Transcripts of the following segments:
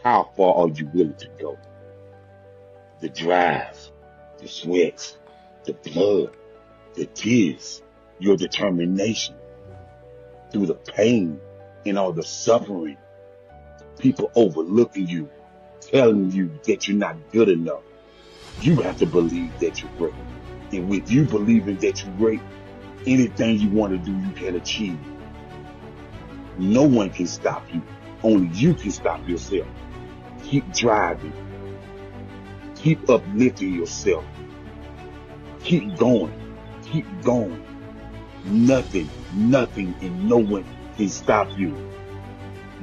How far are you willing to go? The drive, the sweat, the blood, the tears, your determination through the pain and all the suffering, people overlooking you, telling you that you're not good enough. You have to believe that you're great. And with you believing that you're great, anything you want to do, you can achieve. No one can stop you. Only you can stop yourself. Keep driving. Keep uplifting yourself. Keep going. Keep going. Nothing, and no one can stop you.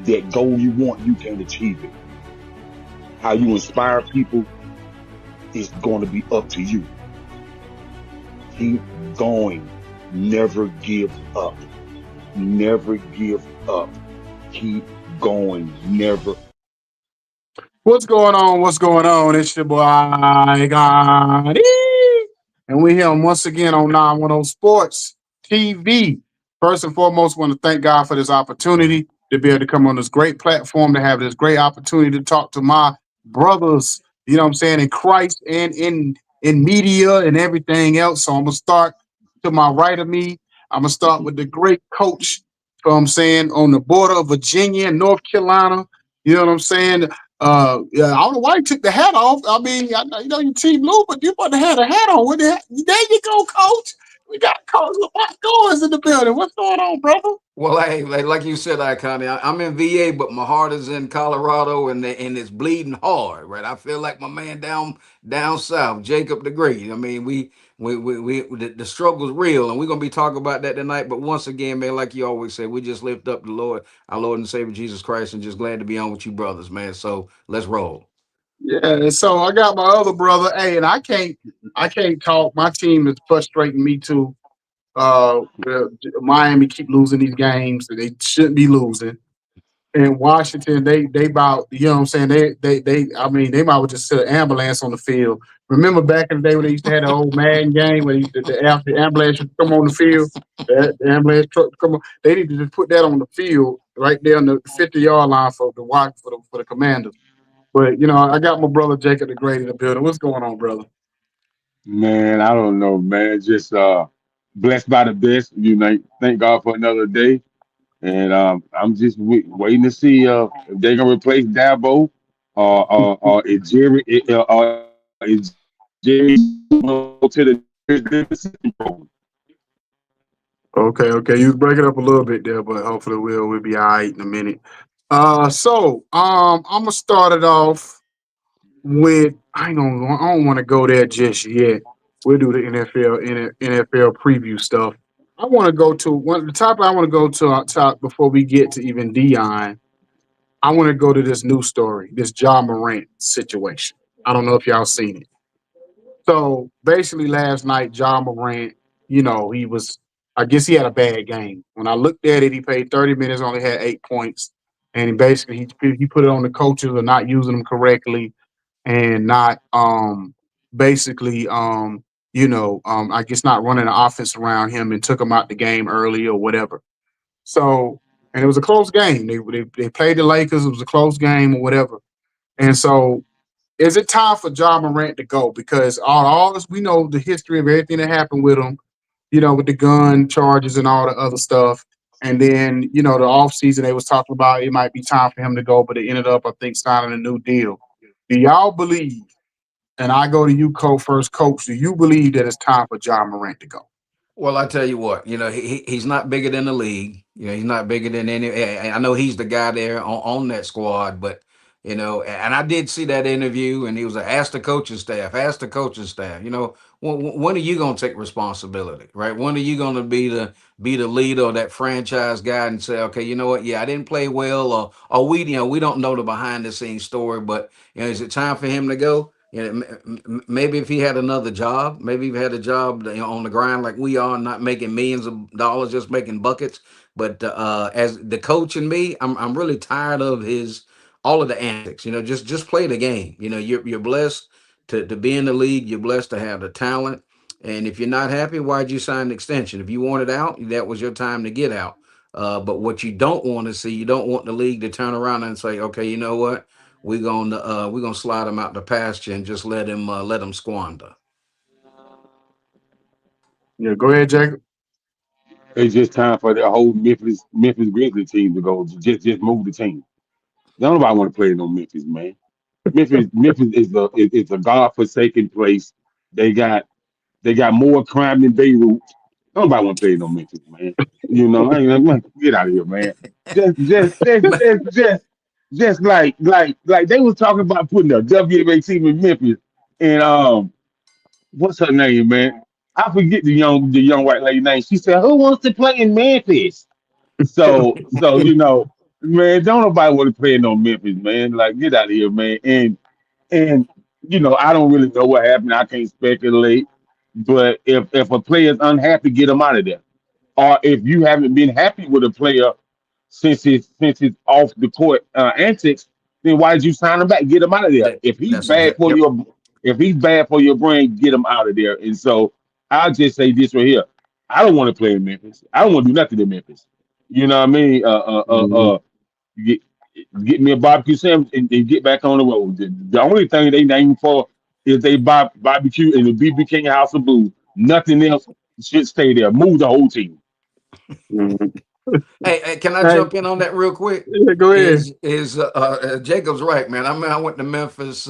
That goal you want, you can achieve it. How you inspire people is going to be up to you. Keep going. Never give up. Never give up. Keep going. Never. What's going on? What's going on? It's your boy Gotti. And we're here once again on 910 Sports TV. First and foremost, want to thank God for this opportunity to be able to come on this great platform, to have this great opportunity to talk to my brothers, you know what I'm saying, in Christ and in media and everything else. So I'm gonna start to my right of me. I'm gonna start with the great coach, you know what I'm saying, on the border of Virginia and North Carolina. You know what I'm saying? Yeah, I don't know why you took the hat off. I mean, I know you know you team blue, but you put the hat on. What the heck? There you go, coach. We got Coach Lamont Goins in the building. What's going on, brother? Well, hey, like you said, Connie, I'm in VA, but my heart is in Colorado, and it's bleeding hard, right? I feel like my man down south, Jacob the Great. I mean, the struggle's real, and we're gonna be talking about that tonight. But once again, man, like you always say, we just lift up the Lord, our Lord and Savior Jesus Christ, and just glad to be on with you, brothers, man. So let's roll. Yeah, so I got my other brother. Hey, and I can't talk. My team is frustrating me too. Miami keep losing these games that they shouldn't be losing. In Washington, they about you know what I'm saying they I mean they might well just sit an ambulance on the field. Remember back in the day when they used to have the old Madden game where the ambulance would come on the field, the ambulance truck would come on. They need to just put that on the field right there on the 50-yard line for the watch for the Commanders. But you know I got my brother Jacob the Great in the building. What's going on, brother? Man, I don't know, man. Just blessed by the best. You know, thank God for another day. And I'm just waiting to see if they're gonna replace Dabo, or is is Jerry go to the assistant program. Okay, you break it up a little bit there, but hopefully we'll be all right in a minute. I'm gonna start it off with I don't want to go there just yet. We'll do the NFL preview stuff. I want to go to one the topic I want to go to on top before we get to even Dion. I want to go to this new story, this John Morant situation. I don't know if y'all seen it. So basically, last night, John Morant, you know, he was, I guess he had a bad game. When I looked at it, he played 30 minutes, only had 8 points. And he put it on the coaches for not using them correctly and not basically I guess not running the offense around him and took him out the game early or whatever. So and it was a close game. They played the Lakers. It was a close game or whatever. And so is it time for John Morant to go? Because all this we know the history of everything that happened with him, you know, with the gun charges and all the other stuff. And then, you know, the offseason they was talking about it might be time for him to go, but it ended up, I think, signing a new deal. Do y'all believe, and I go to you, first coach, do you believe that it's time for John Morant to go? Well, I tell you what, he's not bigger than the league. He's not bigger than any. I know he's the guy there on that squad, but and I did see that interview, and he was like, ask the coaching staff, ask the coaching staff. When are you gonna take responsibility, right? When are you gonna be the leader or that franchise guy and say, okay, you know what? Yeah, I didn't play well, or we don't know the behind the scenes story, but is it time for him to go? Maybe if he had another job, maybe he had a job on the grind like we are, not making millions of dollars, just making buckets. But as the coach and me, I'm really tired of his all of the antics. Just play the game. You're blessed to be in the league. You're blessed to have the talent. And if you're not happy, why'd you sign an extension? If you wanted out, that was your time to get out. But what you don't want to see, you don't want the league to turn around and say, okay, you know what, we're gonna slide him out the pasture and just let him squander. Yeah, go ahead, Jacob. It's just time for the whole Memphis Grizzlies team to go. Just move the team. Nobody want to play in no Memphis, man. Memphis is a godforsaken place. They got they got more crime than Beirut. Nobody want to play in no Memphis, man. You know, man, get out of here, man. Just just just just just just like they was talking about putting a WNBA team in Memphis, and what's her name, man? I forget the young white lady name. She said, "Who wants to play in Memphis?" So man, don't nobody want to play in no Memphis, man. Like, get out of here, man. And I don't really know what happened. I can't speculate. But if a player's unhappy, get him out of there. Or if you haven't been happy with a player since his off the court antics, then why did you sign him back? Get him out of there. That that's yep. If he's bad for your brain, get him out of there. And so I'll just say this right here: I don't want to play in Memphis. I don't want to do nothing in Memphis. You know what I mean? Mhm. Get, get me a barbecue sandwich and get back on the road. The only thing they name for is they barbecue and the BB King House of Blues. Nothing else should stay there. Move the whole team. Mhm. Hey, can I Hey, jump in on that real quick? yeah, go ahead. Is Jacob's right, man? I mean, I went to Memphis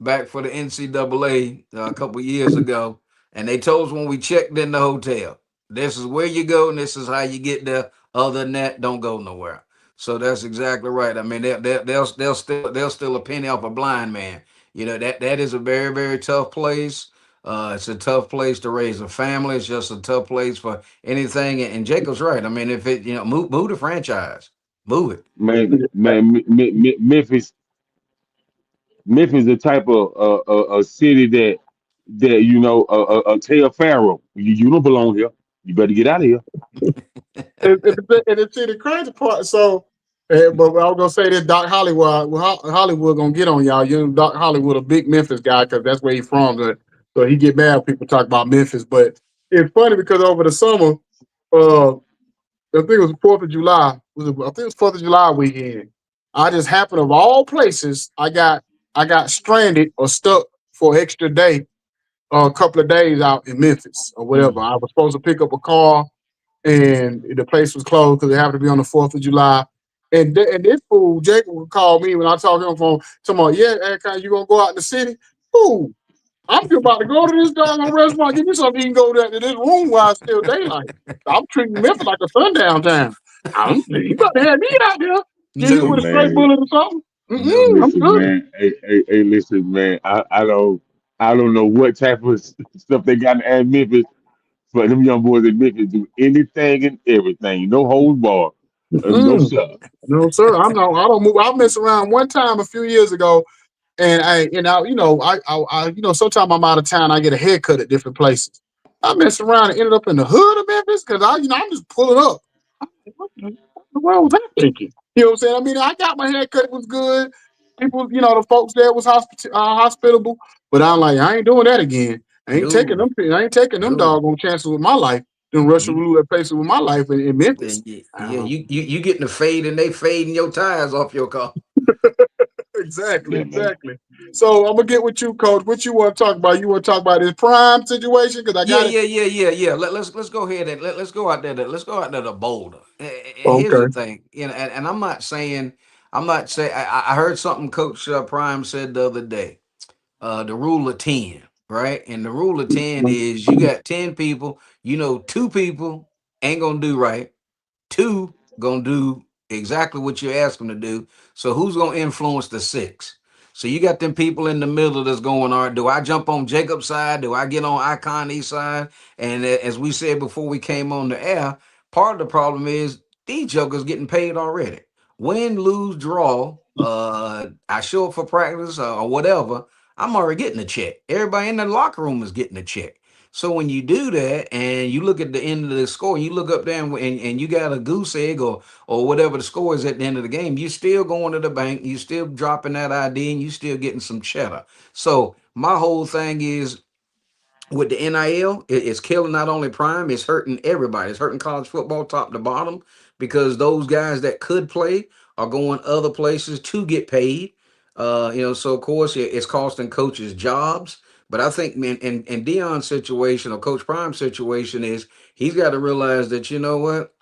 back for the NCAA a couple years ago, and they told us when we checked in the hotel, this is where you go and this is how you get there. Other than that, don't go nowhere. So that's exactly right. I mean, they'll still a penny off a blind man. That is a very very tough place. It's a tough place to raise a family. It's just a tough place for anything. And Jacob's right. I mean, if it move the franchise, move it. Man, Memphis is the type of a city that tell Pharaoh, you don't belong here. You better get out of here. And it's see the crazy part. So, but I was gonna say this, Doc Hollywood, well, Hollywood gonna get on y'all. You know, Doc Hollywood, a big Memphis guy, because that's where he's from. So he get mad when people talk about Memphis. But it's funny because over the summer, I think it was Fourth of July. I think it was Fourth of July weekend. I just happened of all places, I got stranded or stuck for an extra day, a couple of days out in Memphis or whatever. Mm. I was supposed to pick up a car and the place was closed because it happened to be on the 4th of July. And this fool Jacob would call me when I talk to him on the phone, talking about, yeah, Eric, you gonna go out in the city? Fool, I'm just about to go to this doggone restaurant, give me something you can go to this room while it's still daylight. I'm treating Memphis like a sundown town. You about to have me out there, get hit Hey with a No, straight man, bullet or something. no. I'm listen, good. man. Hey, listen, man. I don't know what type of stuff they got in Memphis, but them young boys in Memphis do anything and everything. No holds bar. No Mm-mm. sir. No, sir. I don't move. I messed around one time a few years ago. And sometimes I'm out of town. I get a haircut at different places. I messed around and ended up in the hood of Memphis because I'm just pulling up. I'm like, what the world was I thinking? You know what I'm saying? I mean, I got my haircut. It was good. People, the folks there was hospitable. But I'm like, I ain't doing that again. I ain't taking No, them. I ain't taking them no. doggone chances with my life. Them Russian You, roulette places with my life in Memphis. yeah, you getting the fade and they fading your tires off your car. Exactly, Yeah, man. exactly. So I'm gonna get with you, Coach. What you want to talk about? You want to talk about this prime situation? Because I Yeah, got it. yeah, yeah, yeah, yeah. Let's go ahead and let's go out there. Let's go out there to Boulder. And here's the Okay. thing, and I'm not saying I heard something Coach Prime said the other day. The rule of 10, right? And the rule of 10 is you got 10 people, two people ain't gonna do right, two gonna do exactly what you ask them to do. So who's gonna influence the six? So you got them people in the middle that's going, all right, do I jump on Jacob's side? Do I get on Icon East side? And as we said before we came on the air, part of the problem is these jokers getting paid already. Win, lose, draw. I show up for practice or whatever. I'm already getting a check. Everybody in the locker room is getting a check. So when you do that and you look at the end of the score, you look up there and you got a goose egg or whatever the score is at the end of the game, you still going to the bank, you still dropping that ID and you still getting some cheddar. So my whole thing is with the NIL, it's killing not only Prime, it's hurting everybody. It's hurting college football top to bottom because those guys that could play are going other places to get paid. So of course it's costing coaches jobs. But I think in Dion's situation or Coach Prime's situation is he's got to realize that you know what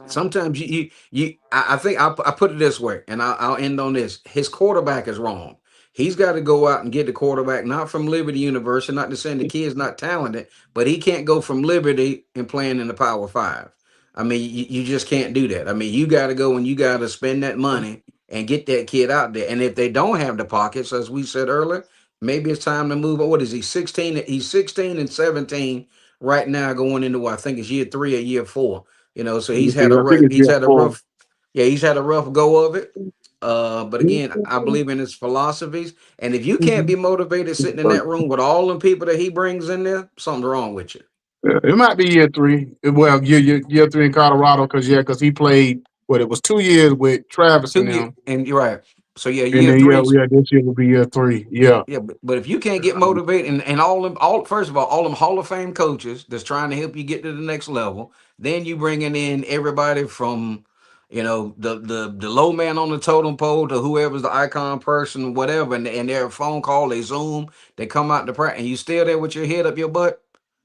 sometimes I think I put it this way, and I'll end on this. His quarterback is wrong. He's got to go out and get the quarterback, not from Liberty University, not to say the kid's not talented, but he can't go from Liberty and playing in the Power Five. I mean, you just can't do that. I mean, you got to go and you got to spend that money and get that kid out there. And if they don't have the pockets, as we said earlier, maybe it's time to move on. What is he, 16? He's 16 and 17 right now, going into what I think is year three or year four. So Let me see. I think it's he's year had a four. rough, yeah, he's had a rough go of it. But again, I believe in his philosophies. And if you can't be motivated sitting in that room with all them people that he brings in there, something's wrong with you. Yeah, it might be year three. Well, year three in Colorado because he played what it was 2 years with Travis Two and year, them, and you're right. So yeah, and year then three. this year will be year three. Yeah. Yeah, but if you can't get motivated and all first of all them Hall of Fame coaches that's trying to help you get to the next level, then you bringing in everybody from the low man on the totem pole to whoever's the icon person, whatever, and their phone call, they Zoom, they come out to practice, and you still there with your head up your butt.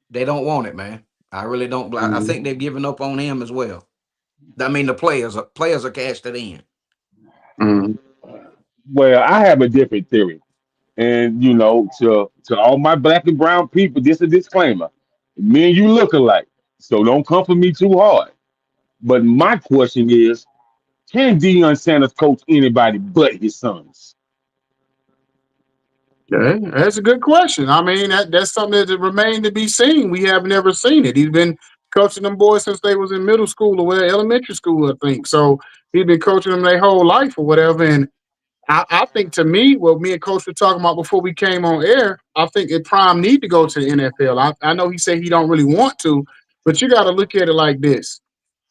They don't want it, man. I really don't. I Mhm. think they've given up on him as well. I mean, the players are cashed it in. Mhm. Well, I have a different theory. And to all my black and brown people, this is a disclaimer. Me and you look alike. So don't come for me too hard. But my question is, can Deion Sanders coach anybody but his sons? Okay, that's a good question. I mean, that's something that remained to be seen. We have never seen it. He's been coaching them boys since they was in middle school or whatever, elementary school, I think. So he's been coaching them their whole life or whatever. And I think to me, what me and Coach were talking about before we came on air, I think it Prime need to go to the NFL. I know he said he don't really want to, but you got to look at it like this: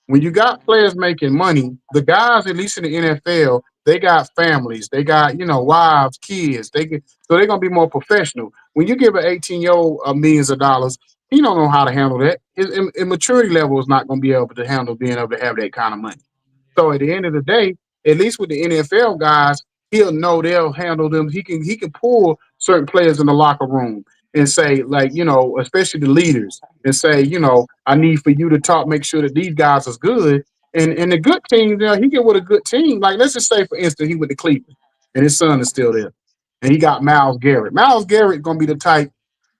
when you got players making money, the guys, at least in the NFL, they got families, they got wives, kids. So they're gonna be more professional. When you give an 18-year-old millions of dollars, he don't know how to handle that. His immaturity level is not gonna be able to handle being able to have that kind of money. So at the end of the day, at least with the NFL guys, he'll know they'll handle them. He can pull certain players in the locker room and say, like, especially the leaders, and say, I need for you to talk, make sure that these guys is good. And the good teams, he get with a good team. Like, let's just say, for instance, he went to Cleveland and his son is still there. And he got Miles Garrett. Miles Garrett gonna be the type,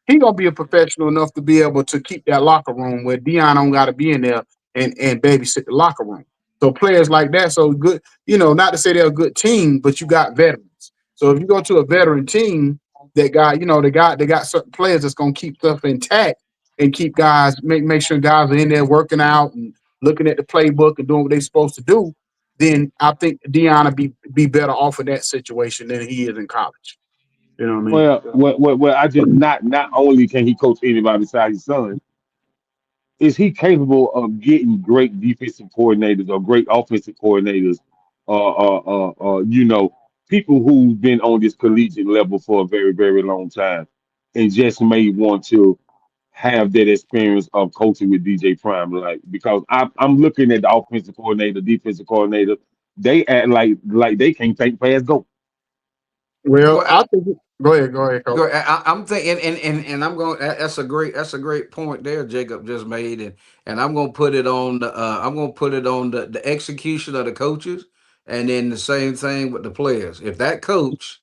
he gonna be a professional enough to be able to keep that locker room where Dion don't got to be in there and babysit the locker room. So players like that, so good, not to say they're a good team, but you got veterans. So if you go to a veteran team that got, they got certain players that's gonna keep stuff intact and keep guys make sure guys are in there working out and looking at the playbook and doing what they're supposed to do. Then I think Dion will be better off in that situation than he is in college. You know what I mean? Well, I just not only can he coach anybody besides his son, is he capable of getting great defensive coordinators or great offensive coordinators, people who've been on this collegiate level for a very, very long time and just may want to have that experience of coaching with DJ Prime, like because I'm looking at the offensive coordinator, defensive coordinator, they act like they can't think fast go. Well, Well, I think. Go ahead, Coach. I'm thinking, and I'm going. That's a great point there, Jacob just made, and I'm going to put it on the. I'm going to put it on the execution of the coaches, and then the same thing with the players. If that coach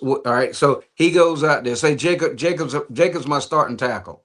all right, so he goes out there, say Jacob's my starting tackle,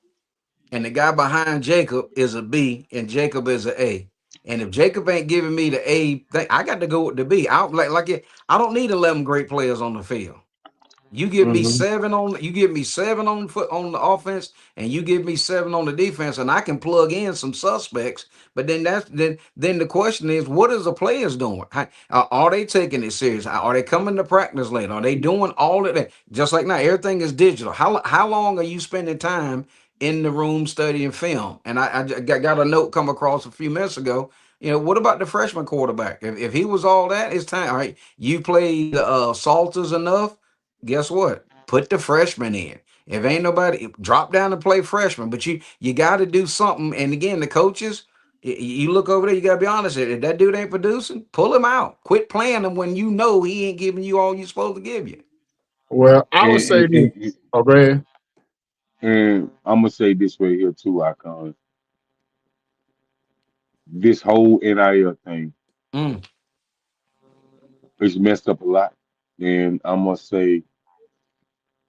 and the guy behind Jacob is a B, and Jacob is a A. And if Jacob ain't giving me the A thing, I got to go with the B. I like it. I don't need 11 great players on the field. Mm-hmm. You give me seven on foot on the offense, and you give me seven on the defense, and I can plug in some suspects. But then the question is, what is the players doing? Are they taking it serious? Are they coming to practice late? Are they doing all of that? Just like now, everything is digital. How long are you spending time in the room studying film? And I got a note come across a few minutes ago. What about the freshman quarterback? If he was all that, it's time. All right, you played Salters enough. Guess what? Put the freshman in. If ain't nobody, drop down and play freshman. But you got to do something. And again, the coaches, You look over there, you gotta be honest. If that dude ain't producing, pull him out. Quit playing him when you know he ain't giving you all you supposed to give you. Well, I would And, say this. and, Oh, go ahead. and I'm gonna say this right here too, Icon. This whole NIL thing Mm, is messed up a lot. And I'm gonna say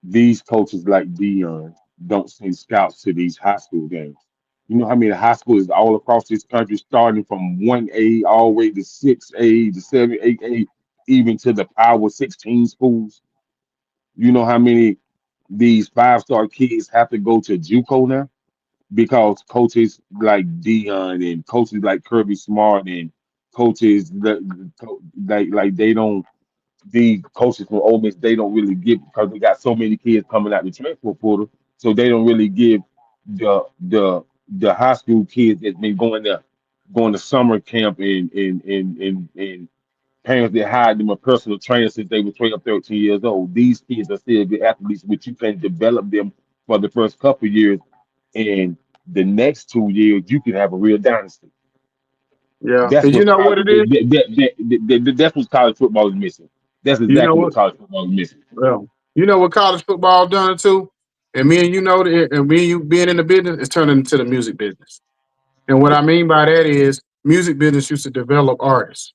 these coaches like Dion don't send scouts to these high school games. You know how many high schools all across this country, starting from 1A all the way to 6A to 7, 8A, even to the Power 16 schools. You know how many these 5-star kids have to go to JUCO now because coaches like Dion and coaches like Kirby Smart and coaches like they don't the coaches from Ole Miss, they don't really give because they got so many kids coming out the transfer portal, so they don't really give the high school kids that's been going to summer camp and parents that hired them a personal trainer since they were 12, 13 years old. These kids are still good athletes, but you can develop them for the first couple of years, and the next 2 years you can have a real dynasty. Yeah, That's because you what know what college. it is. That's what college football is missing. That's You know exactly what what? college football is missing. Well, you know what college football done too, and me and you know that, and me and you being in the business is turning into the music business. And what I Yep. mean by that is music business used to develop artists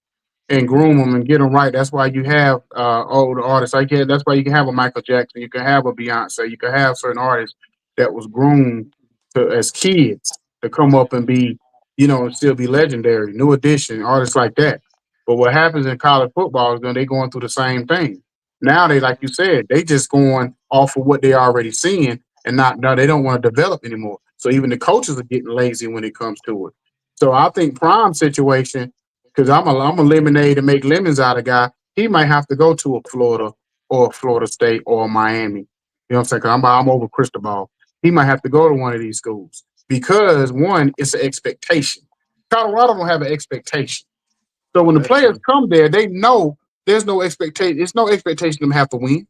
and groom them and get them right. That's why you have older artists. That's why you can have a Michael Jackson, you can have a Beyonce, you can have certain artists that was groomed to as kids to come up and be, and still be legendary. New edition artists like that. But what happens in college football is they going through the same thing. Now they, like you said, they just going off of what they already seeing and not now they don't want to develop anymore. So even the coaches are getting lazy when it comes to it. So I think prime situation because I'm a lemonade to make lemons out of guy. He might have to go to a Florida or a Florida State or a Miami. You know what I'm saying? 'Cause I'm over Cristobal. He might have to go to one of these schools because one, it's an expectation. Colorado don't have an expectation. So when the that's players true. come there, they know there's no expectation. It's no expectation them have to win.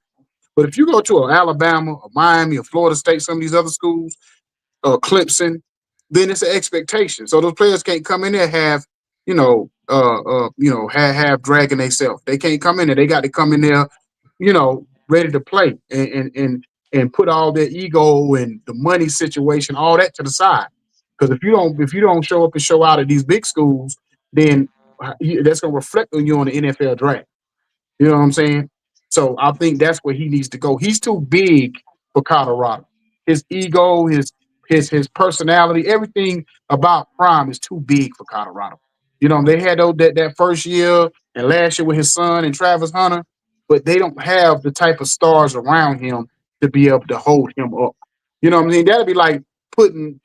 But if you go to a Alabama, a Miami, a Florida State, some of these other schools, Clemson, then it's an expectation. So those players can't come in there have, have dragging themselves. They can't come in there. They got to come in there, ready to play and put all their ego and the money situation, all that to the side. Because if you don't show up and show out at these big schools, then that's gonna reflect on you on the NFL draft. You know what I'm saying? So I think that's where he needs to go. He's too big for Colorado. His ego, his personality, everything about Prime is too big for Colorado. They had that first year and last year with his son and Travis Hunter, but they don't have the type of stars around him to be able to hold him up. You know what I mean? That'd be like putting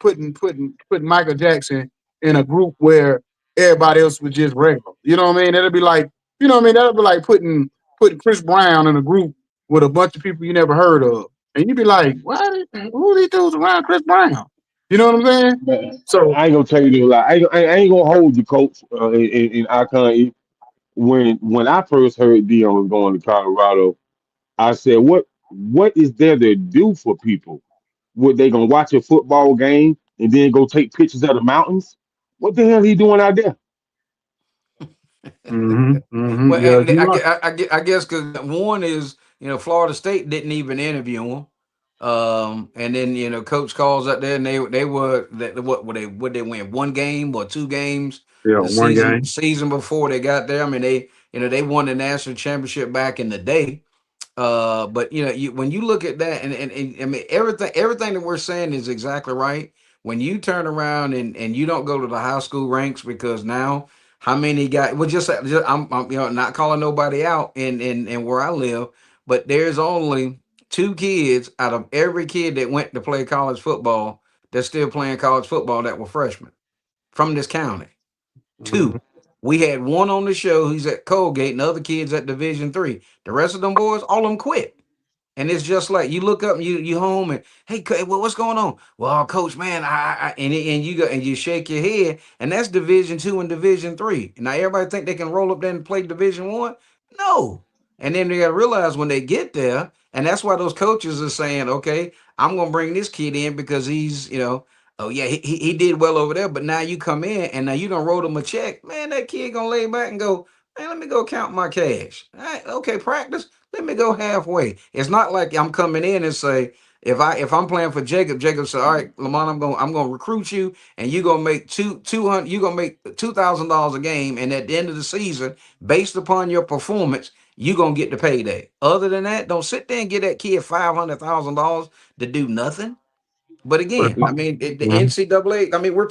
Michael Jackson in a group where everybody else was just regular. You know what I mean? That'd be like that'd be like putting Chris Brown in a group with a bunch of people you never heard of, and you'd be like, "What? Who are these dudes around Chris Brown?" You know what I'm saying? Man, So, I ain't gonna tell you no lie. I ain't gonna hold you, coach. In Icon, when I first heard Dion was going to Colorado, I said, what is there to do for people? What they gonna watch a football game and then go take pictures of the mountains? What the hell he doing out there? Well, yeah, you know, I guess because one is Florida State didn't even interview him, and then coach calls up there and they were what they win one game or two games yeah, the one season game. season before they got there. I mean they won the national championship back in the day. But when you look at that, and I mean everything that we're saying is exactly right. When you turn around and you don't go to the high school ranks because now how many guys? Well, just I'm not calling nobody out in where I live, but there's only two kids out of every kid that went to play college football that's still playing college football that were freshmen from this county. Mhm. Two. We had one on the show. He's at Colgate, and the other kids at Division 3. The rest of them boys, all of them quit. And it's just like you look up and you home and hey, what's going on? Well, coach, man, and you go and you shake your head, and that's Division 2 and Division 3. Now everybody think they can roll up there and play Division 1. No. And then they got to realize when they get there, and that's why those coaches are saying, okay, I'm gonna bring this kid in because he's Oh yeah, he did well over there, but now you come in and now you don't wrote him a check, man. That kid gonna lay back and go, man, let me go count my cash. All right, okay, practice. Let me go halfway. It's not like I'm coming in and say, if I'm playing for Jacob, Jacob said, all right, Lamont, I'm gonna recruit you, and you gonna make two hundred, you gonna make $2,000 a game, and at the end of the season, based upon your performance, you gonna get the payday. Other than that, don't sit there and get that kid $500,000 to do nothing. But But again, I mean, the mhm. NCAA. I mean, we're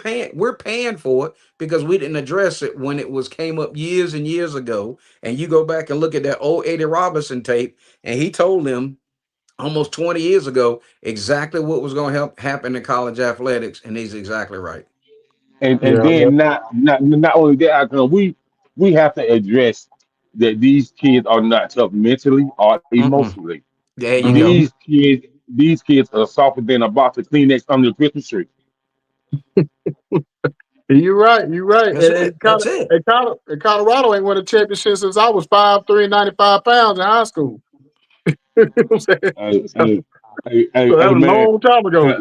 paying for it because we didn't address it when it was came up years and years ago. And you go back and look at that old Eddie Robinson tape, and he told them almost 20 years ago exactly what was going to help happen in college athletics, and he's exactly right. And Yeah, but then not only that, we have to address that these kids are not tough mentally or Mm-mm. emotionally. There you mhm. go. These kids are softer than a box of Kleenex under the Christmas tree. You're right. You're right. That's it. That's it. And Colorado ain't won a championship since I was 5'3", 95 pounds in high school. You know what I'm saying? Hey, So hey, hey, that hey, was a man, long time ago.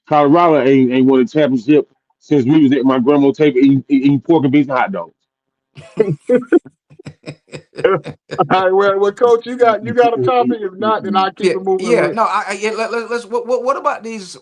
Colorado ain't won a championship since we was at my grandma's table eating pork and beans and hot dogs. All right, well, coach, you got a topic. If not, then I keep Yeah, it moving yeah. with. No, yeah, let's. What about these?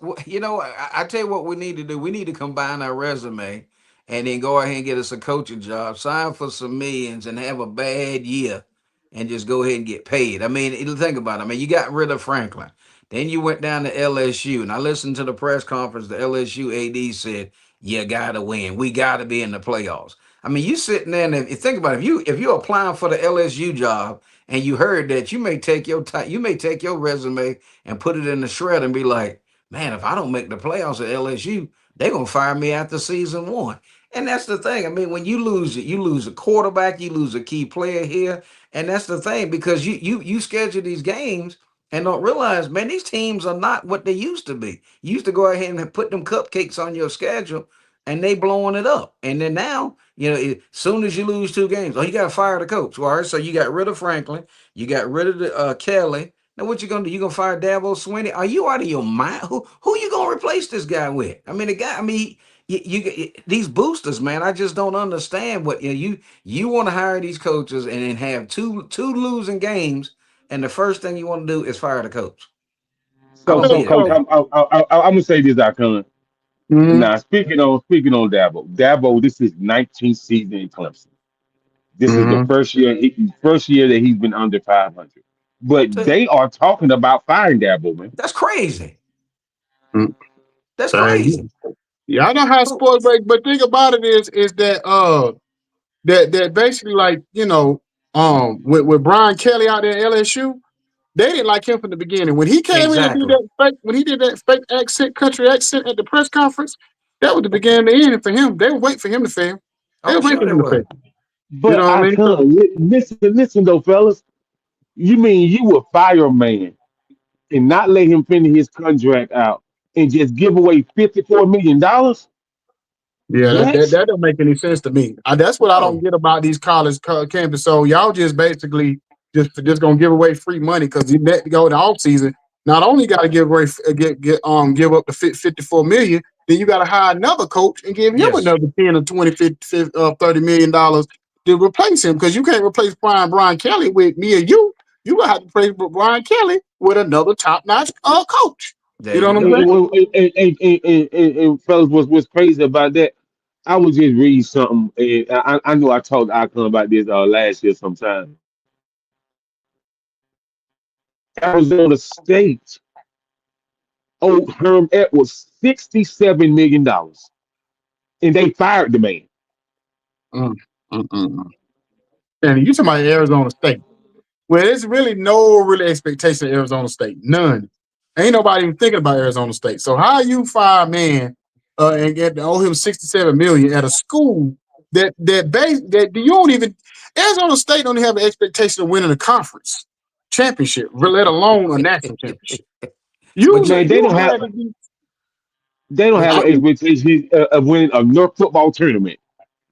I tell you what we need to do. We need to combine our resume, and then go ahead and get us a coaching job, sign for some millions, and have a bad year, and just go ahead and get paid. I mean, think about it. I mean, you got rid of Franklin, then you went down to LSU, and I listened to the press conference. The LSU AD said, "You gotta win. We gotta be in the playoffs." I mean, you sitting there, and if you think about it, if you're applying for the LSU job and you heard that, you may take your time, you may take your resume and put it in the shred and be like, man, if I don't make the playoffs at LSU, they're gonna fire me after season one. And that's the thing. I mean, when you lose it, you lose a quarterback, you lose a key player here, and that's the thing because you schedule these games and don't realize, man, these teams are not what they used to be. You used to go ahead and put them cupcakes on your schedule, and they blowing it up. And then now, as soon as you lose two games, oh, you got to fire the coach. Well, all right, so you got rid of Franklin, you got rid of the Kelly. Now what you gonna do? You gonna fire Dabo Swinney? Are you out of your mind? Who you gonna replace this guy with? I mean, the guy. I mean, these boosters, man. I just don't understand what you want to hire these coaches and then have two losing games, and the first thing you want to do is fire the coach. I So, don't So, so get it, coach, so, man. I'm gonna say this, Icon. mhm, Now, speaking on Dabo, this is 19th season in Clemson. This is the mhm. first year that he's been under 500. But So, they are talking about firing Dabo, man. that's crazy. Mm. That's Hey, crazy. yeah, I know how Who- sports break, but think about it is that that basically like with Brian Kelly out there at LSU, they didn't like him from the beginning. When he came in and did Exactly. that fake, when he did that fake accent, country accent at the press conference, that was the beginning and the end for him. They were waiting for him to fail. They Oh, were waiting sure for they him to were. fail. You But know what I I mean? So can't listen though, fellas. You mean you would fire a man and not let him finish his contract out and just give away $54 million? yeah, What? that don't make any sense to me. That's what I don't No. get about these college campuses. So y'all just basically just gonna give away free money because you net to go in the off season. Not only got to give away give up the 54 million, then you got to hire another coach and give him Yes. another 10 or 20, 50, $30 million to replace him because you can't replace Brian Kelly with me or you. You gonna have to replace Brian Kelly with another top notch coach. There You know you what I'm And, saying? go. fellas, what's crazy about that? I was just reading something, and I know I talked to Icon about this last year sometime. Arizona State owed Herm Edwards $67 million, and they fired the man. Mm, mm, mm, mm. And you talking about Arizona State. Well, there's really no really expectation of Arizona State. None. Ain't nobody even thinking about Arizona State. So how you fire a man and get owe him 67 million at a school that you don't even Arizona State don't have an expectation of winning a conference championship, let alone a national championship. But You you Man, they you don't have had to be. they don't but have I an you mean, expectation of winning a North football tournament,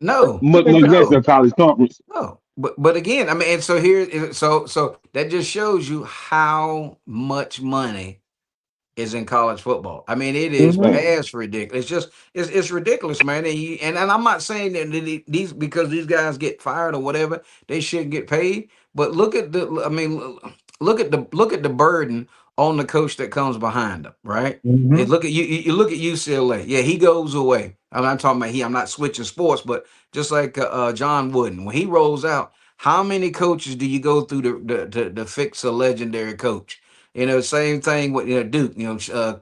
no, much less a no. college conference. No, but again, I mean, and so here, so that just shows you how much money is in college football. I mean, it is Hmm. Man, past ridiculous. It's just it's ridiculous, man. And I'm not saying that these because these guys get fired or whatever, they shouldn't get paid. But look at the I mean, look at the burden on the coach that comes behind them, right? And Hmm. look at you look at UCLA. Yeah, he goes away. I'm not talking about he. I'm not switching sports, but just like John Wooden, when he rolls out, how many coaches do you go through to fix a legendary coach? You know, same thing with Duke.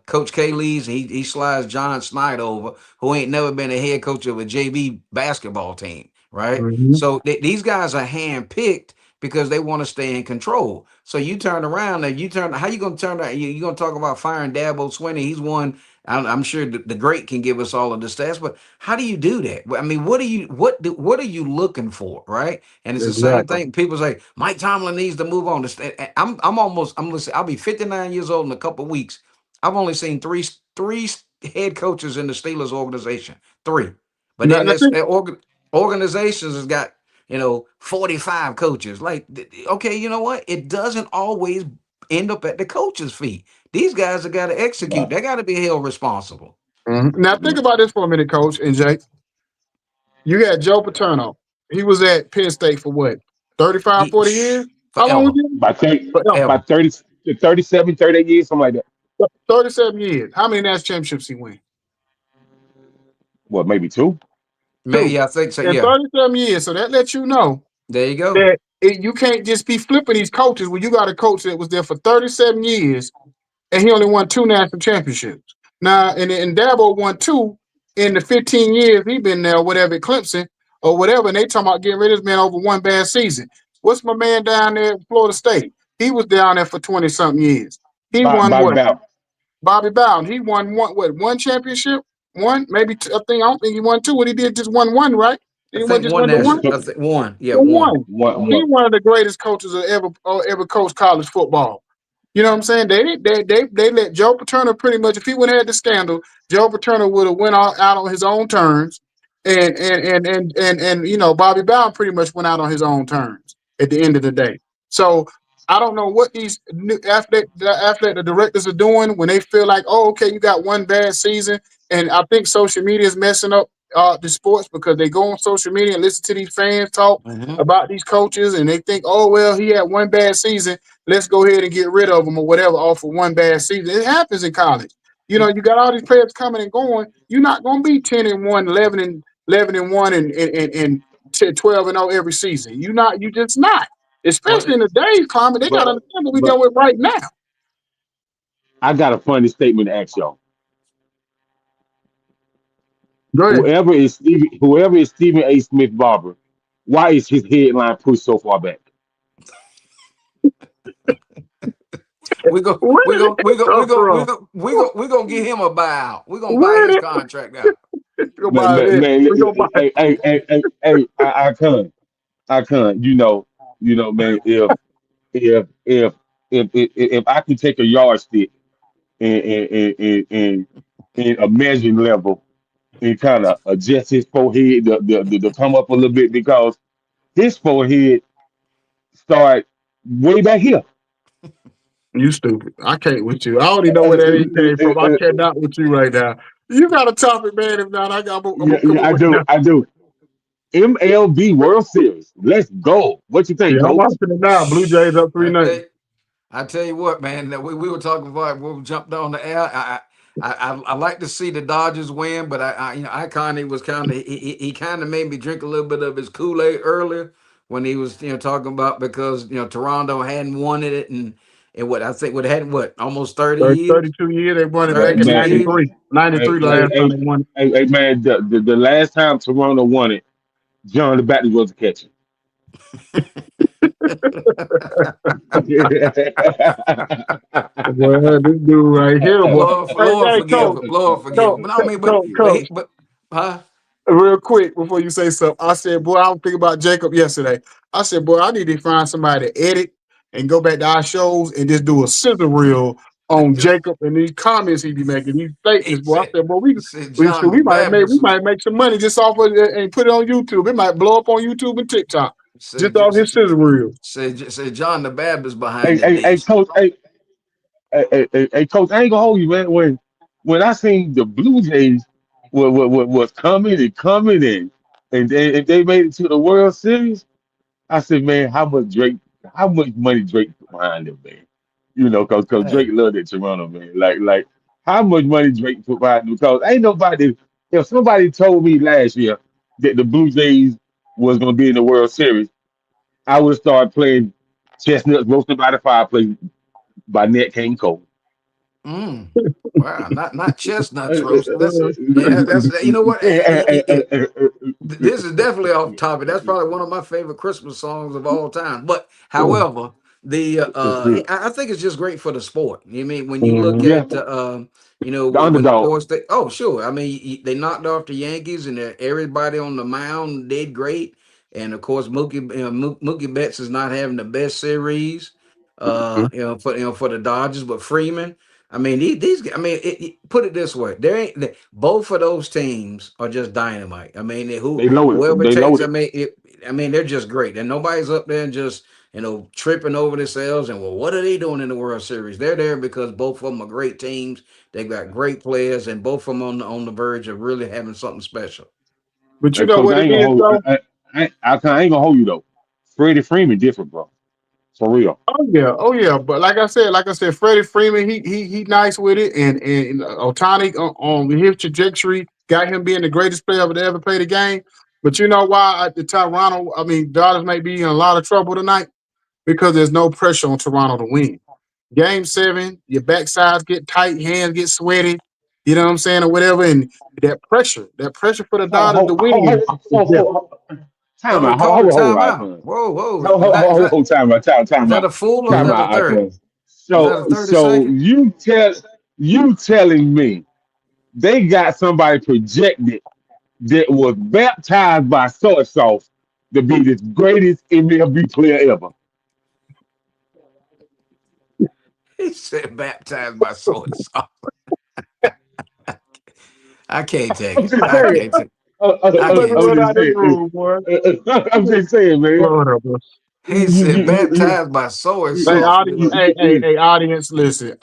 Coach K leaves, he slides John Snyder over, who ain't never been a head coach of a JV basketball team, right? Hmm. So these guys are handpicked because they want to stay in control. So you turn around and how you gonna turn that? You gonna talk about firing Dabo Swinney? He's one. I'm sure the great can give us all of the stats, but how do you do that? I mean, what are you looking for, right? And it's the same Exactly. thing. People say Mike Tomlin needs to move on. I'm listening. I'll be 59 years old in a couple of weeks. I've only seen three head coaches in the Steelers organization. Three, but Now, then now think, organizations has got 45 coaches. Like, okay, you know what? It doesn't always end up at the coach's feet. These guys have got to execute. nah, They got to be held responsible. now think nah. about this for a minute, Coach and Jake. You got Joe Paterno. He was at Penn State for what, 35, 40 years? How long was Forever, he? By 30, Forever. by forever. 30, 37, 38 years, something like that. 37 years. How many national championships he win? What, maybe two? Man, Two. yeah, I think so. In Yeah, 37 years. So that lets you know there you go. that you can't just be flipping these coaches when you got a coach that was there for 37 years and he only won two national championships. Now, and Dabo won two in the 15 years he been there, whatever, at Clemson or whatever, and they talking about getting rid of this man over one bad season. What's my man down there at Florida State? He was down there for 20 something years. He won By what? about. Bobby Bowden. He won one championship? One? Maybe two, I don't think he won two. What he did just won, right? I He won think just one won the national. one? I think one. Yeah, The one. one. He One. one of the greatest coaches that ever coached college football. You know what I'm saying? They let Joe Paterno pretty much. If he wouldn't have had the scandal, Joe Paterno would have went out on his own terms, and Bobby Bowden pretty much went out on his own terms at the end of the day. So I don't know what these new athletic directors are doing when they feel like, oh, okay, you got one bad season, and I think social media is messing up the sports because they go on social media and listen to these fans talk Hmm. about these coaches, and they think, oh well, he had one bad season, let's go ahead and get rid of him or whatever off of one bad season. It happens in college. You got all these players coming and going. You're not going to be 10-1, 11-1, and 12-0 every season. You just not. Well, Especially in today's climate, they got to But, understand what we dealing but with right now. I got a funny statement to ask y'all. Go ahead. Whoever is Stephen A. Smith Barber, why is his headline pushed so far back? we go Where we did go it we go we come go we from? go we go we gonna get him a buyout. We're gonna buy Where his did contract out. it go Man, by man, this? man, We go by. I can't. Man. If I can take a yardstick and a measuring level and kind of adjust his forehead to come up a little bit because his forehead start way back here. You stupid. I can't with you. I already know where that he came from. I cannot with you right now. You got a topic, man. If not, I'm Yeah, gonna come yeah, up I with do. that. I do. MLB World Series. Let's go. What you think, Yeah, I'm Coach? watching it now. Blue Jays up I 3-0. tell I tell you what, man. That we were talking about when we jumped on the air. I like to see the Dodgers win, but I kind of was kind of he kind of made me drink a little bit of his Kool Aid earlier when he was talking about because Toronto hadn't won it and what I think would had what almost 30 years, 32 years. They won it back Man, in 32 years. 93. 93 hey, the hey, last time hey, they won it. man. The last time Toronto won it, John the Baptist was the catcher. Well, this dude right here, boy. Hey, Lord hey, forgive coach, him, Lord forgive coach, him. But I mean, coach, but coach. huh? Real quick before you say something, I said, boy, I was thinking about Jacob yesterday. I said, boy, I need to find somebody to edit and go back to our shows and just do a scissor reel on Jacob and these comments he be making, these He statements, boy. I said, said, boy, he said John the we might make Baptist some money just off of it and put it on YouTube. It might blow up on YouTube and TikTok just said off his scissor reels. said John the Baptist behind hey, the hey, hey, dish. Coach. Hey, Hey, coach, I ain't gonna hold you, man. When I seen the Blue Jays was coming and coming and they made it to the World Series, I said, man, how much money Drake put behind them, man? You know, cause Hey. Drake loved that Toronto, man. Like how much money Drake put behind them? Because ain't nobody. If somebody told me last year that the Blue Jays was gonna be in the World Series, I would have started playing Chestnuts Roasted by the Fireplace by Nat King Cole. Mm. Wow, not chestnuts roasting. That's yeah, that's you know what? This is definitely off topic. That's probably one of my favorite Christmas songs of all time. But however, the I think it's just great for the sport. You mean when you look Mhm. Yeah, at you know the when of underdog. course they oh sure I mean they knocked off the Yankees and everybody on the mound did great. And of course Mookie Betts is not having the best series you know for the Dodgers, but Freeman. I mean, I mean, put it this way: both of those teams are just dynamite. I mean, They loaded. whoever They takes, loaded. I mean, they're just great, and nobody's up there and just tripping over themselves. And well, what are they doing in the World Series? They're there because both of them are great teams. They've got great players, and both of them on the verge of really having something special. But you Hey, know coach, what I it ain't gonna is, hold. though. I ain't gonna hold you though. Freddie Freeman different, bro. For real. Oh yeah. But like I said, Freddie Freeman, he nice with it, and Otani on his trajectory got him being the greatest player to ever play the game. But you know why the Toronto, I mean, Dodgers may be in a lot of trouble tonight because there's no pressure on Toronto to win. Game 7, your backsides get tight, hands get sweaty, you know what I'm saying, or whatever, and that pressure for the Hold, Dodgers to hold, win hold, is hold, there. Oh, time he out. called a Hold, timeout. Icon. Whoa, whoa! Time out. Is Time that out. a full or is Time that a out, 30? Icon. Is that a 30 So second? you telling me they got somebody projected that was baptized by soy sauce to be the greatest MLB player ever. He said baptized by soy sauce. I can't take I'm it. just I saying. can't take. I Let me can't I'm run take. just out this saying. room, boy. I'm just saying, man. Lord have mercy. He You, said you, you, you, baptized by soy Hey, sauce. audience, Boy. audience, listen.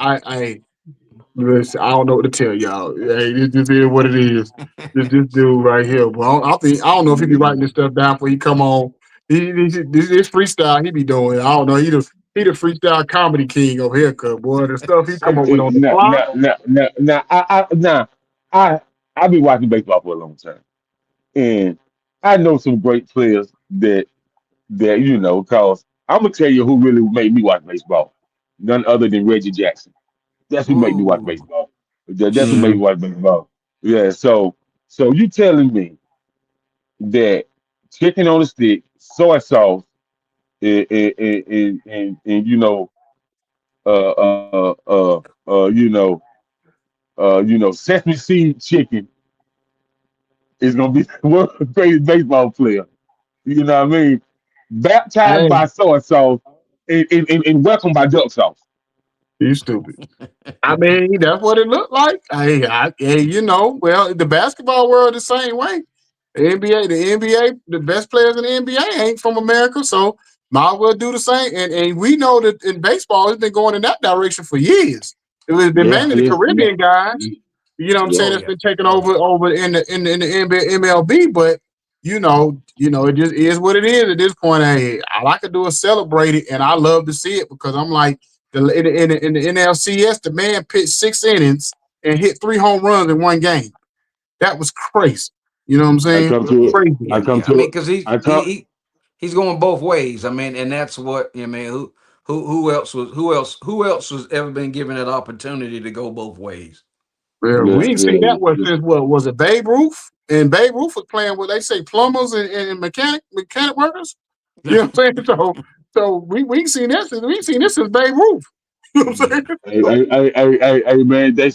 Listen. I don't know what to tell y'all. Hey, this just is what it is. This dude right here, bro. I don't know if he be writing this stuff down before he come on. This freestyle he be doing. I don't know. He the freestyle comedy king over here, cuz boy. The stuff he come up with on the Nah, fly. nah, nah, nah, nah, I, I've been watching baseball for a long time, and I know some great players that cause I'm gonna tell you who really made me watch baseball. None other than Reggie Jackson. That's who made me watch Ooh. baseball. That's who made me Mm, watch baseball. Yeah. So you telling me that chicken on a stick, soy sauce, and uh, uh, uh, you know, sesame seed chicken is gonna be the world's greatest baseball player. You know what I mean? Baptized hey, by soy sauce and welcomed by duck sauce. you stupid. I mean, that's what it looked like. Hey, well, the basketball world the same way. The NBA, the best players in the NBA ain't from America, so might as well do the same. And we know that in baseball, it's been going in that direction for years. It's been Yeah, mainly the yeah, yeah, Caribbean guys, you know what I'm yeah. saying, Oh that's yeah. been taking Oh yeah. over in the NBA, MLB. But it just is what it is at this point. Hey, all I could do is celebrate it, and I love to see it because I'm like in the NLCS, the man pitched 6 innings and hit 3 home runs in one game. That was crazy. You know what I'm I saying? come to it. Crazy. I come I to mean, it. because I come. he's going both ways. I mean, and that's what I mean. Who else was ever been given that opportunity to go both ways? Yeah, Yeah, we ain't seen yeah, that one yeah. since what was it, Babe Ruth? And Babe Ruth was playing with they say plumbers and mechanic workers. You know what I'm saying? So we ain't seen that since we ain't seen this since Babe Ruth. You know what I'm Yeah. saying? Hey, man. They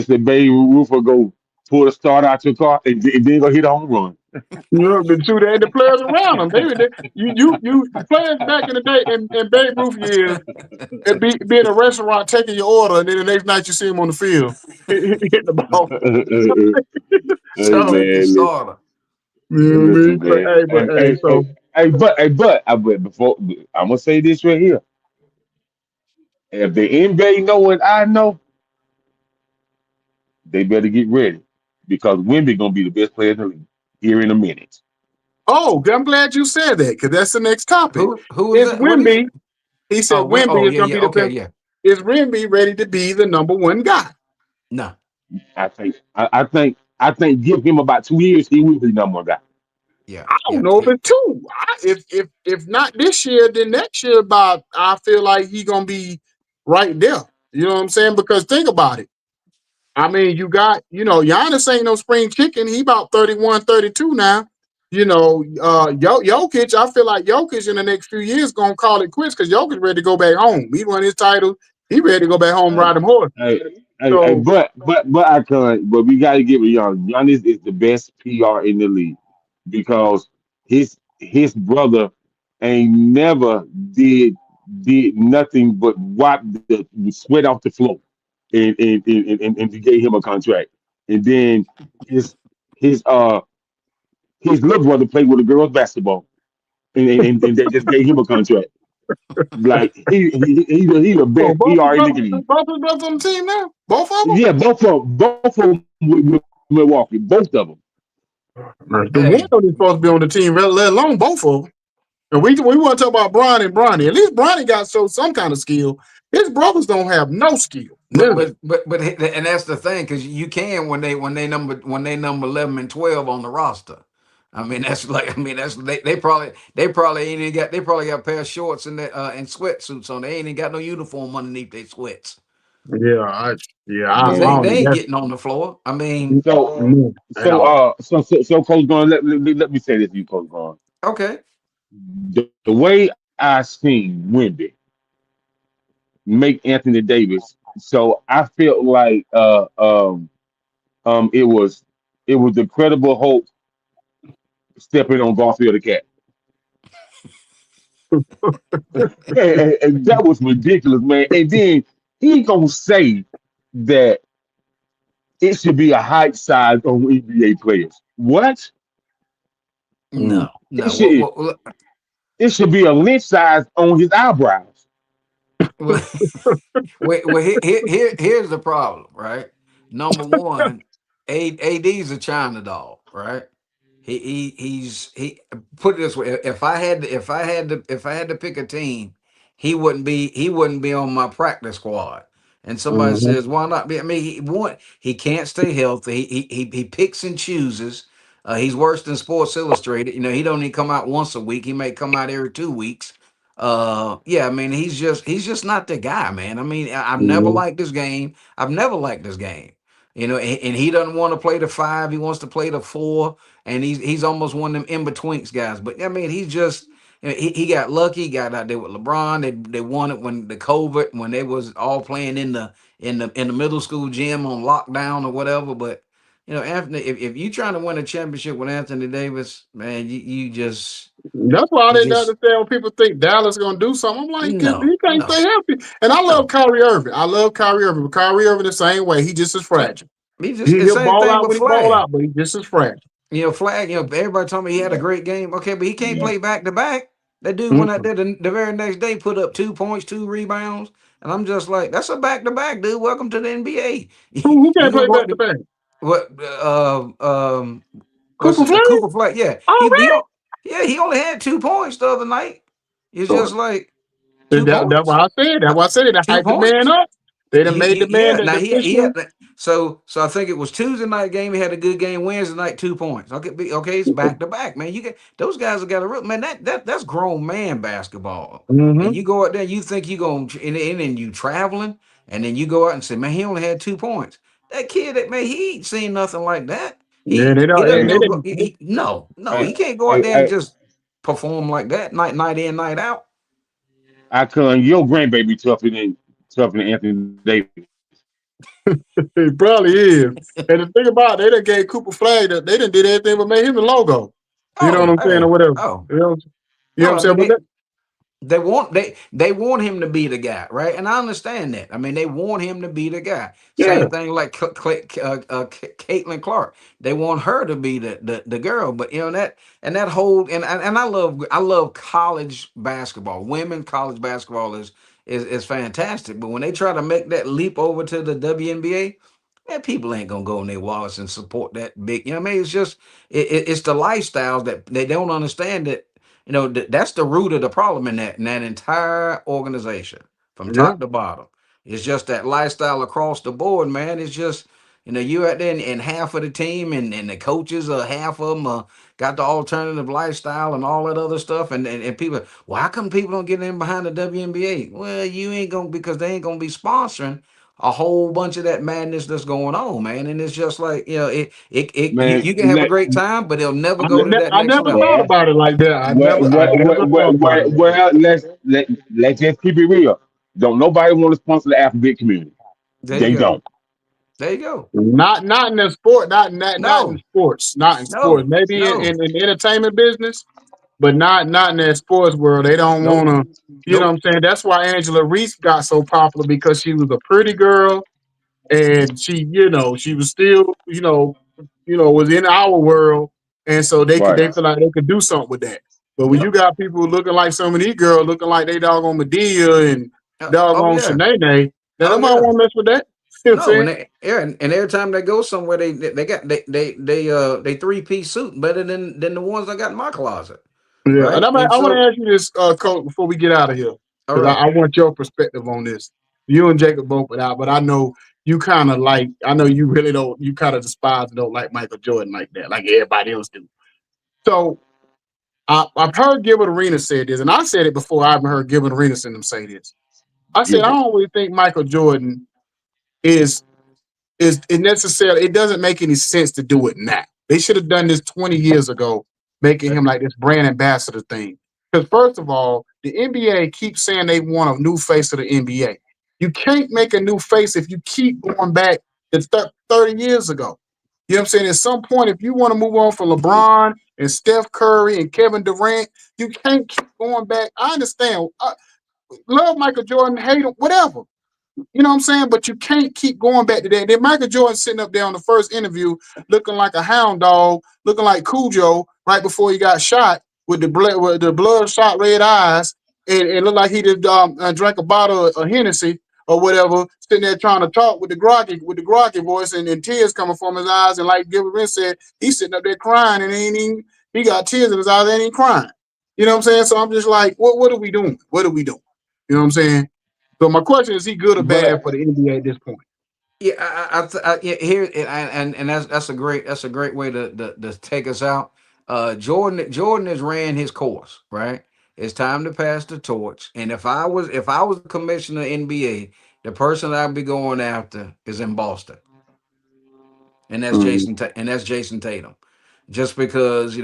said Babe Ruth will go pull the start out your car and then go hit a home run. You know, the two the players around them. The players back in the day in Babe Ruth years, be in a restaurant taking your order, and then the next night you see him on the field hitting the ball. Hey So Take your man, starter. you know what I listen, mean? But man. hey, so But before I'm gonna say this right here. If the NBA know what I know, they better get ready because Wimby gonna be the best player in the league here in a minute. Oh, I'm glad you said that because that's the next topic. Who was Is that? What is? Wimby? He said Oh, Wimby oh is yeah, going to yeah. be the Okay, best. yeah. Is Wimby ready to be the number one guy? No. I think give him about 2 years, he will be number one guy. Yeah, I don't yeah. know if it's two. If not this year, then next year. About I feel like he gonna be right there. You know what I'm saying? Because think about it. I mean, you got Giannis ain't no spring chicken. He about 31, 32 now. Jokic. I feel like Jokic in the next few years gonna call it quits because Jokic ready to go back home. He won his title. He ready to go back home, ride them horses. Hey, hey, So but I can't. But we got to give it Giannis. Giannis is the best PR in the league because his brother ain't never did did nothing but wipe the sweat off the floor, and to gave him a contract. And then his his uh his little brother played with the girls basketball, and they just gave him a contract. Like he the oh, best PR in the league. both his brothers on the team now. Both of them. Yeah, both of them with Milwaukee, both of them. The one Hey, of them supposed to be on the team, let alone both of them. And we want to talk about Bronny and Bronny. At least Bronny got show some kind of skill. His brothers don't have no skill, but none. but but but and that's the thing because you can when they number 11 and 12 on the roster. I mean that's like I mean that's they probably ain't even got they probably got a pair of shorts and sweatsuits on. They ain't even got no uniform underneath their sweats Yeah, I because Man, they don't ain't think getting on the floor. I mean, that's at so all. Coach Gordon, let me say this to you, Coach Gordon. okay, The way I seen Wimby make Anthony Davis, so I felt like it was the Credible Hope stepping on Garfield the cat. And that was ridiculous, man. And then he gonna say that it should be a height size on NBA players. What? Mm. no, It no. should it should be a length size on his eyebrows. Well, here's the problem, right? Number one, AD's a China doll, right? He put it this way: if I had to pick a team, he wouldn't be on my practice squad. And somebody Mhm. says, why not be? I mean, he can't stay healthy. He picks and chooses. He's worse than Sports Illustrated. He don't even come out once a week. He may come out every 2 weeks. Yeah, I mean, he's just not the guy, man. I mean, I've never Mhm. liked this game. I've never liked this game. And he doesn't want to play the five. He wants to play the four, and he's almost one of them in betweens guys. But I mean, he's just he got lucky. He got out there with LeBron. They won it when the COVID when they was all playing in the middle school gym on lockdown or whatever. But Anthony, if you trying to win a championship with Anthony Davis, man, you just That's why I you didn't just understand when people think Dallas gonna do something. I'm like, no, he can't stay no, healthy. And I love no. Kyrie Irving. I love Kyrie Irving, but Kyrie Irving the same way. He just as Same, fragile. he just the He'll same ball thing out with when he ball Flag. out, but he just as fragile. Flag. Everybody told me he had a great game. Okay, but he can't play back to back. That dude went out Mm-mm. there the very next day, put up 2 points, 2 rebounds, and I'm just like, that's a back to back, dude. Welcome to the NBA. Who You can't gonna play go back out to to back? what? What's Cooper his Flag? Cooper Flag? Yeah, Already? yeah, he only had 2 points the other night. It's So just like two that's points, why I said. That's uh, why I said it. They two hyped the man points. up. They done made the man Yeah. that Now the he official. had that. So I think it was Tuesday night game. He had a good game. Wednesday night 2 points. Okay, it's back to back, man. You get those guys have got a real man. That's grown man basketball. And Mm-hmm. you go out there, you think you gonna and then you traveling, and then you go out and say, man, he only had 2 points. That kid, that man, he ain't seen nothing like that. Yeah, they He don't. doesn't Hey, They know. didn't. No, hey, he can't go out hey, there and hey, just perform like that night in, night out. I can your grandbaby tougher than Anthony Davis. It probably is. And the thing about it, they done gave Cooper Flag that they didn't did anything but made him the logo. You know what Oh, I'm saying, or hey, whatever. oh You know what no, I'm I saying. mean But that, they want him to be the guy, right? And I understand that. I mean, they want him to be the guy. yeah, Same thing like Caitlin Clark. They want her to be the girl. But that whole and I love college basketball. Women college basketball is fantastic. But when they try to make that leap over to the WNBA, man, people ain't gonna go in their wallets and support that big. You know what I mean? It's just it's the lifestyles that they don't understand that. You know that's the root of the problem in that entire organization from Yeah, top to bottom. It's just that lifestyle across the board, man. It's just you out there and half of the team and the coaches are half of them got the alternative lifestyle and all that other stuff. And people, well, how come people don't get in behind the WNBA? Well, you ain't gonna because they ain't gonna be sponsoring a whole bunch of that madness that's going on, man. And it's just like, Man, you can have a great time, but it'll never go to that I next never thought level. well, about it like that. I never thought about it like that. let's just keep it real. Don't nobody want to sponsor the Afrobeat community. There you They go. don't. There you go. Not in the sport, not in No, sports, not in sports. no, Maybe no, in the entertainment business, but not in that sports world. They don't want nope, to. You know what nope. I'm saying? That's why Angela Reese got so popular because she was a pretty girl and she was still was in our world, and so Right. they feel like they could do something with that. But when you Yep. got people looking like some of these girls looking like they doggone Medea and Oh doggone yeah. Shanae, then Oh nobody yeah. want to mess with that. You know what I'm No, saying? and every time they go somewhere, they got they 3-piece suit better than the ones I got in my closet, Yeah, and right? And I want to so, ask you this, Coach, before we get out of here, all because right, I want your perspective on this. You and Jacob both put out, but I know you kind of like. I know you really don't. You kind of despise and don't like Michael Jordan like that, like everybody else do. So I've heard Gilbert Arenas said this, and I said it before. I haven't heard Gilbert Arenas and them say this. I said I Gilbert. don't really think Michael Jordan is is it necessarily it doesn't make any sense to do it now. They should have done this 20 years ago, making him like this brand ambassador thing. Because first of all, the NBA keeps saying they want a new face of the NBA. You can't make a new face if you keep going back to 30 years ago. You know what I'm saying? At some point, if you want to move on from LeBron and Steph Curry and Kevin Durant, you can't keep going back. I understand. I love Michael Jordan, hate him, whatever. You know what I'm saying? But you can't keep going back to that. Then Michael Jordan sitting up there on the first interview looking like a hound dog, looking like Cujo right before he got shot with the bloodshot red eyes, and it looked like he just drank a bottle of Hennessy or whatever, sitting there trying to talk with the groggy voice and tears coming from his eyes. And like Gilbert Arenas said, he's sitting up there crying and ain't even he got tears in his eyes, and ain't even crying. You know what I'm saying? So I'm just like, what are we doing? What are we doing? You know what I'm saying? So my question is: he good or bad But for the NBA at this point? yeah, yeah, here and that's a great way to take us out. Jordan has ran his course, right? It's time to pass the torch. And if I was the commissioner of NBA, the person I'd be going after is in Boston, and Mm, that's Jason Tatum. Just because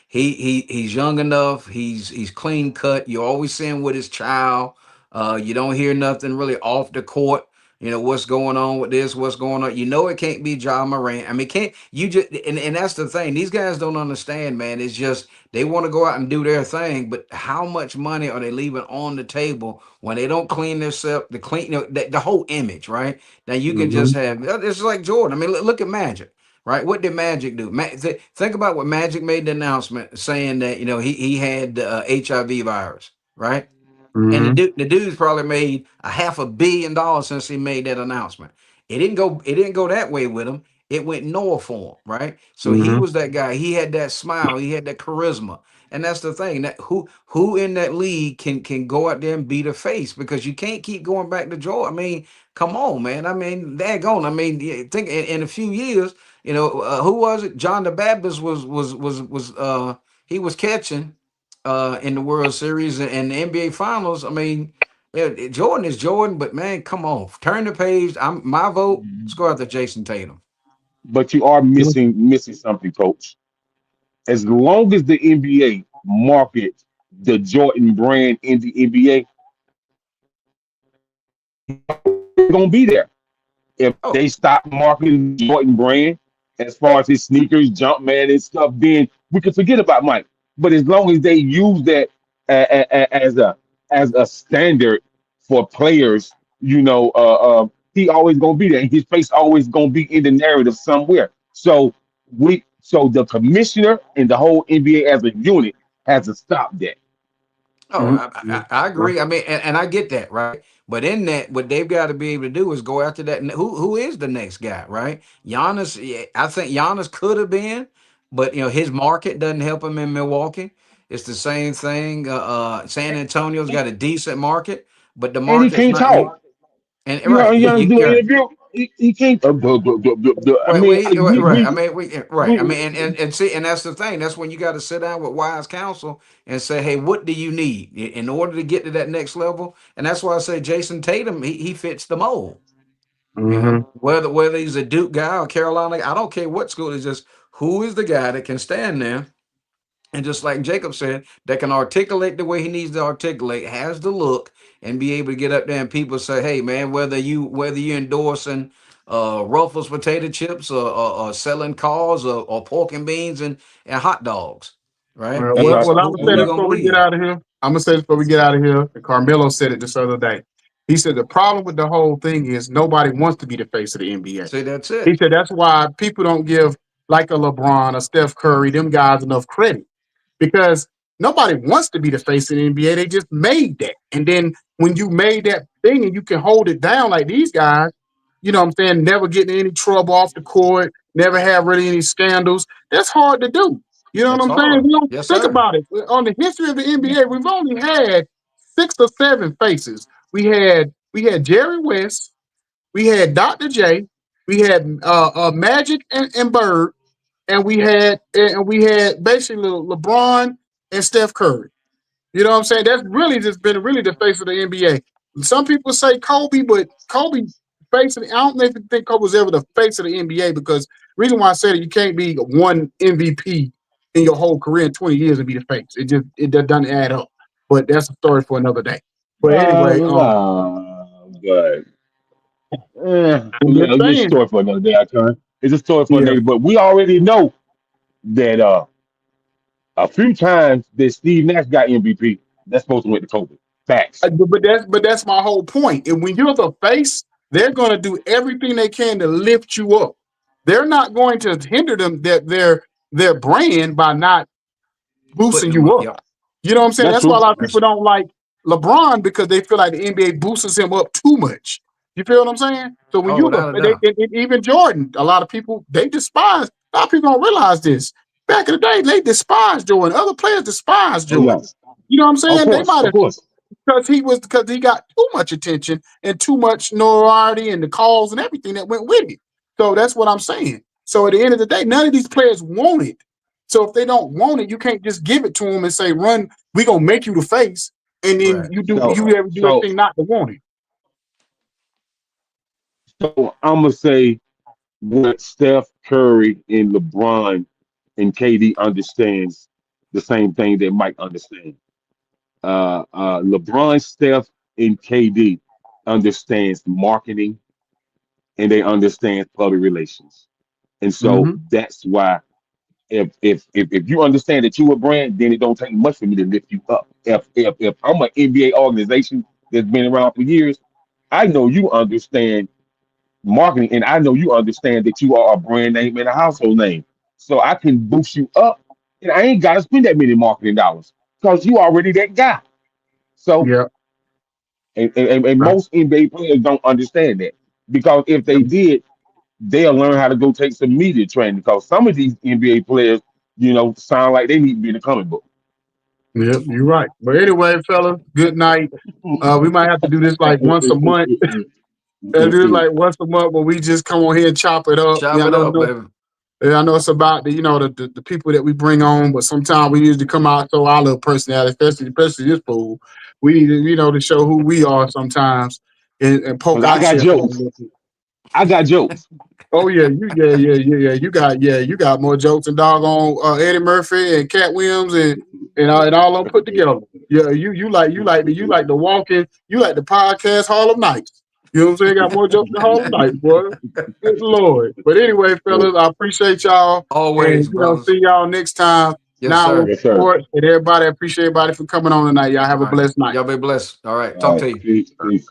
he's young enough, he's clean cut. You always see him with his child. You don't hear nothing really off the court. What's going on with this, what's going on. It can't be John Moran. I mean, can't you just and that's the thing. These guys don't understand, man. It's just they want to go out and do their thing, but how much money are they leaving on the table when they don't clean themselves, the clean, the whole image, right? Now you can just mm-hmm, have it's like Jordan. I mean, look at Magic, right? What did Magic do? Think about what Magic made the announcement saying that he had the HIV virus, right? And mm-hmm, the dude's probably made a $500 million since he made that announcement. It didn't go that way with him. It went north for him, right? So he mm-hmm. was that guy. He had that smile. He had that charisma. And that's the thing. That who in that league can go out there and beat a face, because you can't keep going back to Joe. I mean, come on, man. I mean, daggone. I mean, think in a few years, who was it? John the Baptist was he was catching in the World Series and the NBA Finals. I mean, yeah, Jordan is Jordan, but man, come on, turn the page. My vote. Let's go after Jason Tatum. you are missing something, coach. As long as the NBA market the Jordan brand in the NBA, it's gonna be there. If Oh, they stop marketing the Jordan brand as far as his sneakers, Jumpman, and stuff, then we can forget about Mike. But as long as they use that as a standard for players, he always gonna be there. And his face always gonna be in the narrative somewhere. So the commissioner and the whole NBA as a unit has to stop that. Oh, Mhm. I agree. I mean, and I get that, right? But in that, what they've got to be able to do is go after that. Who is the next guy, right? Giannis, yeah, I think Giannis could have been, but his market doesn't help him in Milwaukee. It's the same thing. San Antonio's got a decent market, but the And he market's can't not you. talk. And You know, right, you gotta do an yeah. interview. He can't. I Right, mean, right. I mean, right. I mean, we and see, and that's the thing. That's when you got to sit down with wise counsel and say, "Hey, what do you need in order to get to that next level?" And that's why I say Jason Tatum, he fits the mold. Mhm. Whether he's a Duke guy or Carolina, I don't care what school. It's just who is the guy that can stand there and just like Jacob said, that can articulate the way he needs to articulate, has the look, and be able to get up there and people say, "Hey, man, whether you endorsing Ruffles potato chips or selling cars or pork and beans and hot dogs, right? Well, That's well, right. well, I'm gonna Who say you this gonna before we get believe? out of here. I'm gonna say this before we get out of here. And Carmelo said it this other day. He said the problem with the whole thing is nobody wants to be the face of the NBA. See, that's He it. said that's why people don't give like a LeBron, a Steph Curry, them guys enough credit because nobody wants to be the face of the NBA. They just made that. And then when you made that thing and you can hold it down like these guys, you know what I'm saying, never getting any trouble off the court, never have really any scandals. That's hard to do. You know what That's I'm saying? hard. We don't Yes, think sir. about it. On the history of the NBA, we've only had 6 or 7 faces. We had Jerry West, we had Dr. J, we had Magic and Bird, and we had basically LeBron and Steph Curry. You know what I'm saying? That's really just been really the face of the NBA. Some people say Kobe, but Kobe facing I don't even think Kobe was ever the face of the NBA because reason why I said it, you can't be one MVP in your whole career in 20 years and be the face. It just doesn't add up. But that's a story for another day. But anyway, nah, but I'm just it's a saying, story for another day. I turn. It's a story for yeah. another day. But we already know that a few times that Steve Nash got MVP. That's supposed to went to Kobe. Facts. But that's my whole point. And when you're the face, they're going to do everything they can to lift you up. They're not going to hinder them that their brand by not Putting boosting them you up. up. Yep. You know what I'm saying? That's That's why a true. lot of people don't like LeBron because they feel like the NBA boosts him up too much. You feel what I'm saying? So when Oh, you the without a doubt. even Jordan, a lot of people they despise. A lot of people don't realize this. Back in the day, they despised Jordan. Other players despised Oh yeah. Jordan. You know what I'm Of saying? They course. might Of have course. because he got too much attention and too much notoriety and the calls and everything that went with it. So that's what I'm saying. So at the end of the day, none of these players want it. So if they don't want it, you can't just give it to them and say, "Run, we gonna make you the face," and then Right. you ever do So everything not to want it. so I'm gonna say what Steph Curry and LeBron and KD understands the same thing that Mike understands. LeBron, Steph, and KD understands marketing and they understand public relations, and so Mm-hmm. that's why if you understand that you a brand, then it don't take much for me to lift you up. If I'm an NBA organization that's been around for years, I know you understand marketing, and I know you understand that you are a brand name and a household name. So I can boost you up, and I ain't got to spend that many marketing dollars because you already that guy. So, Yeah. and Right. most NBA players don't understand that because if they did, they'll learn how to go take some media training because some of these NBA players, sound like they need to be in the comic book. Yep, you're right. But anyway, fellas, good night. We might have to do this like once a month. Do it like once a month where we just come on here and chop it up. Chop Yeah, I it know. up, baby. Yeah, I know it's about the people that we bring on, but sometimes we need to come out so our little personality, especially this fool. We need to to show who we are sometimes and poke Because I our got chest out a jokes. little bit. I got jokes. Oh yeah. You got more jokes than doggone Eddie Murphy and Cat Williams and all of them put together. Yeah, you like the walking, you like the podcast Hall of Nights. You know what I'm saying? Got more jokes than Hall of Nights, boy. Good Lord. But anyway, fellas, I appreciate y'all. Always, And brothers. see y'all next time. Yes, Now on sir. Yes, sir. sports and everybody, I appreciate everybody for coming on tonight. Y'all have All a right. blessed night. Y'all be blessed. All right. All Talk right. to you. Peace. Peace.